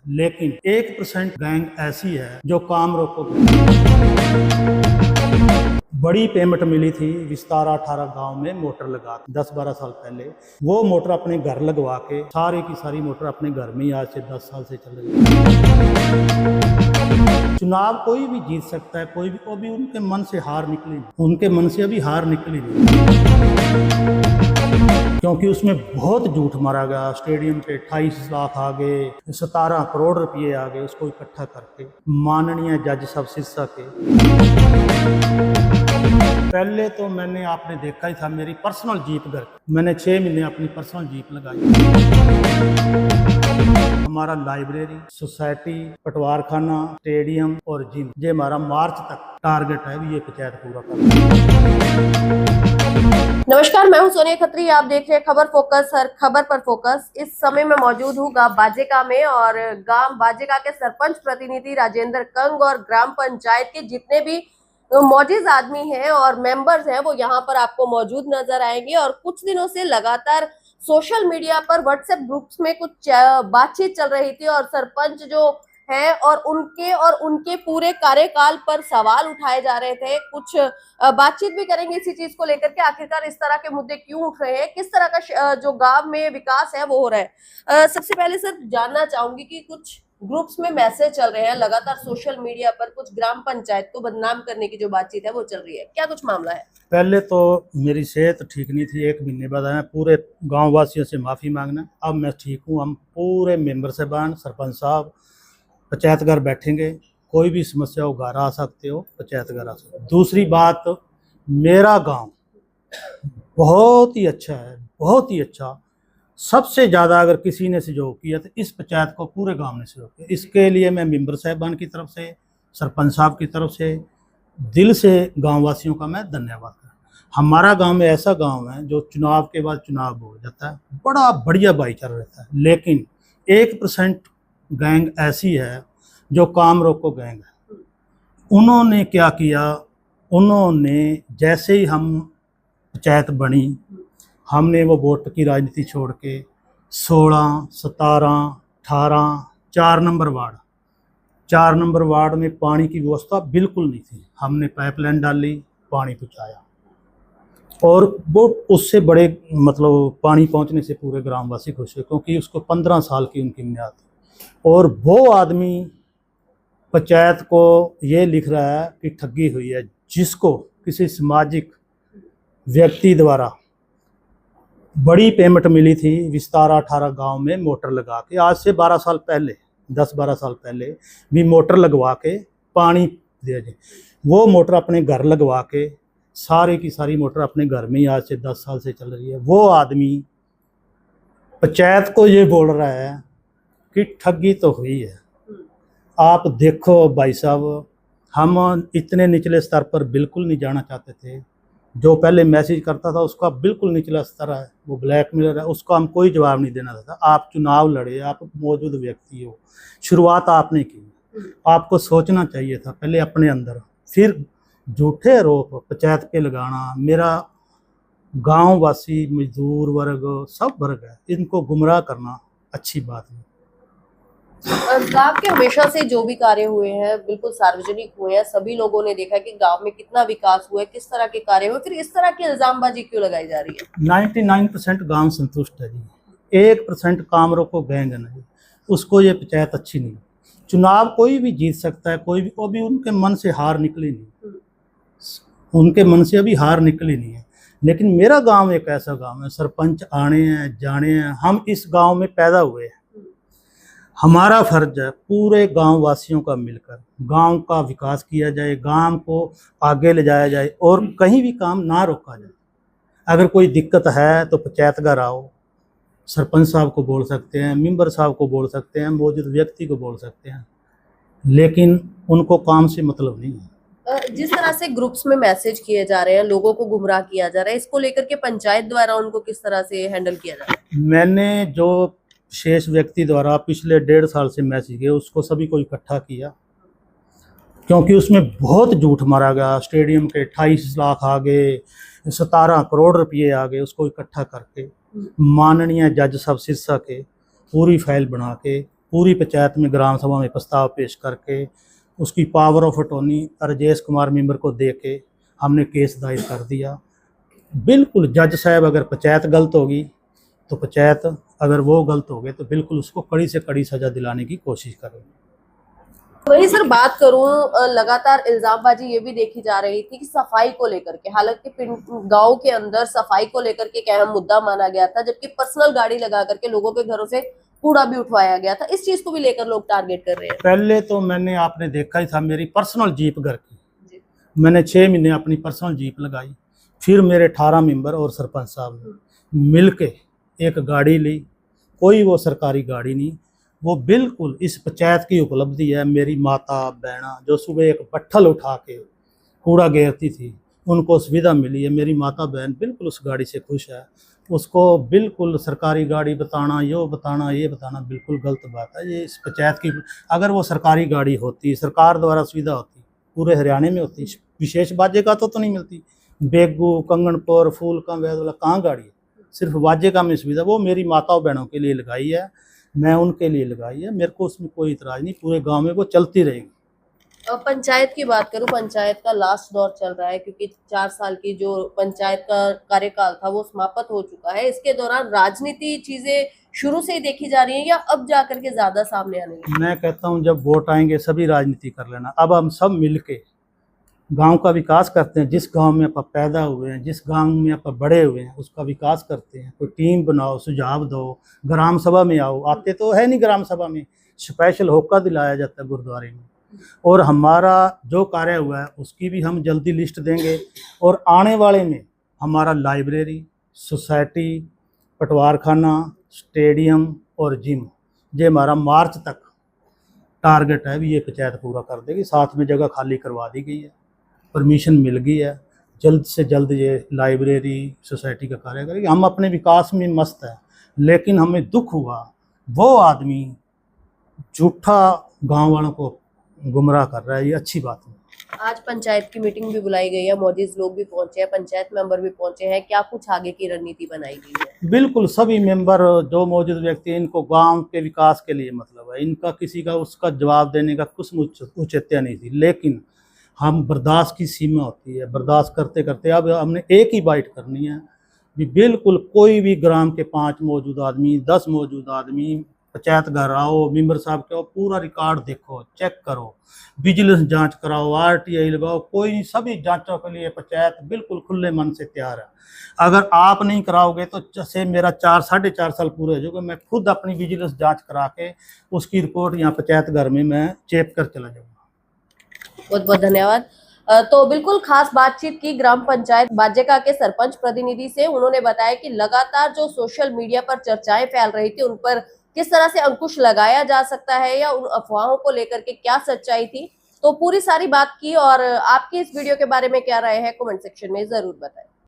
लेकिन 1% गैंग ऐसी है जो काम रोको। बड़ी पेमेंट मिली थी विस्तारा 18 गांव में मोटर लगा 10-12 साल पहले। वो मोटर अपने घर लगवा के सारी की सारी मोटर अपने घर में ही आज से 10 साल से चल रही है। चुनाव कोई भी जीत सकता है, कोई भी, अभी उनके मन से हार निकली नहीं, उनके मन से अभी हार निकली नहीं, क्योंकि उसमें बहुत झूठ मारा गया। स्टेडियम पे 28 लाख आ गए, 17 करोड़ रुपए आ गए उसको इकट्ठा करके माननीय जज साहब सिरसा के। पहले तो मैंने, आपने देखा ही था, मेरी पर्सनल जीप घर, मैंने 6 महीने अपनी पर्सनल जीप लगाई। हमारा लाइब्रेरी, सोसाइटी, पटवार खाना, स्टेडियम और जिम, ये हमारा मार्च तक टारगेट है ये पंचायत पूरा करना। नमस्कार, मैं हूं सोनिया खत्री। आप देख रहे हैं खबर फोकस, हर खबर पर फोकस। इस समय मैं मौजूद हूं गांव बाजेका में और गांव बाजेका के सरपंच प्रतिनिधि राजेंद्र कंग और ग्राम पंचायत के जितने भी मौजूद आदमी हैं और मेंबर्स हैं वो यहाँ पर आपको मौजूद नजर आएंगे। और कुछ दिनों से लगातार सोशल मीडिया पर व्हाट्सएप ग्रुप्स में कुछ बातचीत चल रही थी और सरपंच जो है और उनके पूरे कार्यकाल पर सवाल उठाए जा रहे थे। कुछ बातचीत भी करेंगे इसी चीज को लेकर के, आखिरकार इस तरह के मुद्दे क्यों उठ रहे हैं, किस तरह का जो गांव में विकास है वो हो रहा है। सबसे पहले सर जानना चाहूंगी कि कुछ ग्रुप्स में मैसेज चल रहे हैं लगातार सोशल मीडिया पर, कुछ ग्राम पंचायत को बदनाम करने की जो बातचीत है वो चल रही है, क्या कुछ मामला है? पहले तो मेरी सेहत ठीक नहीं थी, 1 महीने बाद आया, पूरे गांव वासियों से माफ़ी मांगना। अब मैं ठीक हूँ। हम पूरे मेंबर साहबान, सरपंच साहब पंचायत घर बैठेंगे, कोई भी समस्या हो घर आ सकते हो, पंचायत घर आ सकते हो। दूसरी बात, मेरा गांव बहुत ही अच्छा है, बहुत ही अच्छा। सबसे ज़्यादा अगर किसी ने सहयोग किया तो इस पंचायत को पूरे गांव ने सहयोग किया। इसके लिए मैं मेंबर साहबान की तरफ से, सरपंच साहब की तरफ से दिल से गाँव वासियों का मैं धन्यवाद करता हूँ। हमारा गांव में ऐसा गांव है जो चुनाव के बाद चुनाव हो जाता है, बड़ा बढ़िया भाईचारा रहता है। लेकिन 1% गैंग ऐसी है जो काम रोको गैंग है। उन्होंने क्या किया, उन्होंने जैसे ही हम पंचायत बनी, हमने वो वोट की राजनीति छोड़ के 16, 17, 18, 4 नंबर वार्ड में पानी की व्यवस्था बिल्कुल नहीं थी। हमने पाइपलाइन डाली, पानी पहुँचाया और वो उससे बड़े मतलब पानी पहुँचने से पूरे ग्रामवासी खुश हुए, क्योंकि उसको 15 साल की उनकी मियाद थी। और वो आदमी पंचायत को ये लिख रहा है कि ठगी हुई है, जिसको किसी सामाजिक व्यक्ति द्वारा बड़ी पेमेंट मिली थी विस्तारा 18 गांव में मोटर लगा के। आज से 12 साल पहले, 10-12 साल पहले भी मोटर लगवा के पानी दे दे। वो मोटर अपने घर लगवा के सारी की सारी मोटर अपने घर में ही आज से 10 साल से चल रही है। वो आदमी पंचायत को ये बोल रहा है कि ठगी तो हुई है। आप देखो भाई साहब, हम इतने निचले स्तर पर बिल्कुल नहीं जाना चाहते थे। जो पहले मैसेज करता था उसका बिल्कुल निचला स्तर है, वो ब्लैकमेलर है, उसका हम कोई जवाब नहीं देना चाहता। आप चुनाव लड़े, आप मौजूद व्यक्ति हो, शुरुआत आपने की, आपको सोचना चाहिए था पहले अपने अंदर, फिर झूठे आरोप पंचायत पे लगाना। मेरा गांव वासी, मजदूर वर्ग, सब वर्ग है, इनको गुमराह करना अच्छी बात नहीं। गांव के हमेशा से जो भी कार्य हुए हैं बिल्कुल सार्वजनिक हुए हैं, सभी लोगों ने देखा कि गांव में कितना विकास हुआ है, किस तरह के कार्य हुए, फिर इस तरह की इल्जामबाजी क्यों लगाई जा रही है? 99% गांव संतुष्ट है जी, 1% काम रोको गैंग है ना जी, उसको ये पंचायत अच्छी नहीं। चुनाव कोई भी जीत सकता है, कोई भी, अभी उनके मन से हार निकली नहीं, उनके मन से अभी हार निकली नहीं है। लेकिन मेरा गाँव एक ऐसा गाँव है, सरपंच आने हैं जाने हैं, हम इस गाँव में पैदा हुए हैं। हमारा फर्ज है पूरे गांव वासियों का मिलकर गांव का विकास किया जाए, गांव को आगे ले जाया जाए और कहीं भी काम ना रोका जाए। अगर कोई दिक्कत है तो पंचायत घर आओ, सरपंच साहब को बोल सकते हैं, मेंबर साहब को बोल सकते हैं, मौजूद व्यक्ति को बोल सकते हैं, लेकिन उनको काम से मतलब नहीं है। जिस तरह से ग्रुप्स में मैसेज किए जा रहे हैं, लोगों को गुमराह किया जा रहा है, इसको लेकर के पंचायत द्वारा उनको किस तरह से हैंडल किया जा रहा है? मैंने जो शेष व्यक्ति द्वारा पिछले 1.5 साल से मैसेज किए उसको सभी को इकट्ठा किया, क्योंकि उसमें बहुत झूठ मारा गया। स्टेडियम के 28 लाख आ गए, 17 करोड़ रुपए आ गए, उसको इकट्ठा करके माननीय जज साहब सिरसा के पूरी फाइल बना के पूरी पंचायत में ग्राम सभा में प्रस्ताव पेश करके उसकी power of attorney Rajesh Kumar member को दे के हमने केस दायर कर दिया। बिल्कुल जज साहब, अगर पंचायत गलत होगी तो पंचायत, अगर वो गलत हो गए तो बिल्कुल उसको कड़ी से कड़ी सजा दिलाने की कोशिश करेंगे। वही सर, बात करूं, लगातार इल्जामबाजी ये भी देखी जा रही थी कि सफाई को लेकर के, हालांकि गांव के अंदर सफाई को लेकर के एक अहम मुद्दा माना गया था, जबकि पर्सनल गाड़ी लगा करके लोगों के घरों से कूड़ा भी उठवाया गया था। इस चीज को भी लेकर लोग टारगेट कर रहे हैं। पहले तो मैंने, आपने देखा ही था, मेरी पर्सनल जीप घर की जी। मैंने 6 महीने अपनी पर्सनल जीप लगाई। फिर मेरे 18 मेंबर और सरपंच साहब ने मिल के एक गाड़ी ली। कोई वो सरकारी गाड़ी नहीं, वो बिल्कुल इस पंचायत की उपलब्धि है। मेरी माता बहना जो सुबह एक पट्ठल उठा के कूड़ा घेरती थी, उनको सुविधा मिली है। मेरी माता बहन बिल्कुल उस गाड़ी से खुश है। उसको बिल्कुल सरकारी गाड़ी बताना, ये बताना बिल्कुल गलत बात है। ये इस पंचायत की, अगर वो सरकारी गाड़ी होती, सरकार द्वारा सुविधा होती, पूरे हरियाणा में होती, विशेष बाजे का तो नहीं मिलती। बेगू, कंगनपुर, फूलका, वैदवाला कहाँ गाड़ी है? सिर्फ वाजे का में सुविधा, वो मेरी माताओं बहनों के लिए लगाई है, मैं उनके लिए लगाई है। मेरे को उसमें कोई इतराज नहीं, पूरे गांव में वो चलती रहेगी। पंचायत की बात करूं, पंचायत का लास्ट दौर चल रहा है, क्योंकि 4 साल की जो पंचायत का कार्यकाल था वो समाप्त हो चुका है। इसके दौरान राजनीति चीजें शुरू से ही देखी जा रही है या अब जाकर के ज्यादा सामने आने लगी? मैं कहता हूँ जब वोट आएंगे सभी राजनीति कर लेना। अब हम सब मिलके गांव का विकास करते हैं। जिस गांव में आप पैदा हुए हैं, जिस गांव में आप बड़े हुए हैं, उसका विकास करते हैं। कोई टीम बनाओ, सुझाव दो, ग्राम सभा में आओ। आते तो है नहीं ग्राम सभा में, स्पेशल होका दिलाया जाता है गुरुद्वारे में। और हमारा जो कार्य हुआ है उसकी भी हम जल्दी लिस्ट देंगे। और आने वाले में हमारा लाइब्रेरी, सोसाइटी, पटवारखाना, स्टेडियम और जिम, ये हमारा मार्च तक टारगेट है। भी ये पंचायत पूरा कर देगी। साथ में जगह खाली करवा दी गई है, परमिशन मिल गई है। जल्द से जल्द ये लाइब्रेरी, सोसाइटी का कार्य करेगी। हम अपने विकास में मस्त है, लेकिन हमें दुख हुआ वो आदमी झूठा गांव वालों को गुमराह कर रहा है। ये अच्छी बात नहीं। आज पंचायत की मीटिंग भी बुलाई गई है, मौजूद लोग भी पहुंचे हैं, पंचायत मेंबर भी पहुंचे हैं। क्या कुछ आगे की रणनीति बनाई गई है? बिल्कुल सभी मेंबर जो मौजूद व्यक्ति हैं, इनको गांव के विकास के लिए मतलब है। इनका किसी का उसका जवाब देने का कुछ औचित्य नहीं थी, लेकिन हम बर्दाश्त की सीमा होती है। बर्दाश्त करते करते अब हमने एक ही बाइट करनी है कि बिल्कुल कोई भी ग्राम के 5 मौजूद आदमी, 10 मौजूद आदमी पंचायत घर आओ, मेंबर साहब के आओ, पूरा रिकॉर्ड देखो, चेक करो, विजिलेंस जांच कराओ, RTI लगाओ, कोई सभी जांचों के लिए पंचायत बिल्कुल खुले मन से तैयार है। अगर आप नहीं कराओगे तो जैसे मेरा 4-4.5 साल पूरे हो जाएगा, मैं खुद अपनी विजिलेंस जांच करा के उसकी रिपोर्ट यहाँ पंचायत घर में मैं चेक कर चला जाऊँगा। बहुत बहुत धन्यवाद। तो बिल्कुल खास बातचीत की ग्राम पंचायत बाजेका के सरपंच प्रतिनिधि से। उन्होंने बताया कि लगातार जो सोशल मीडिया पर चर्चाएं फैल रही थी, उन पर किस तरह से अंकुश लगाया जा सकता है या उन अफवाहों को लेकर के क्या सच्चाई थी, तो पूरी सारी बात की। और आपकी इस वीडियो के बारे में क्या राय है, कमेंट सेक्शन में जरूर बताएं।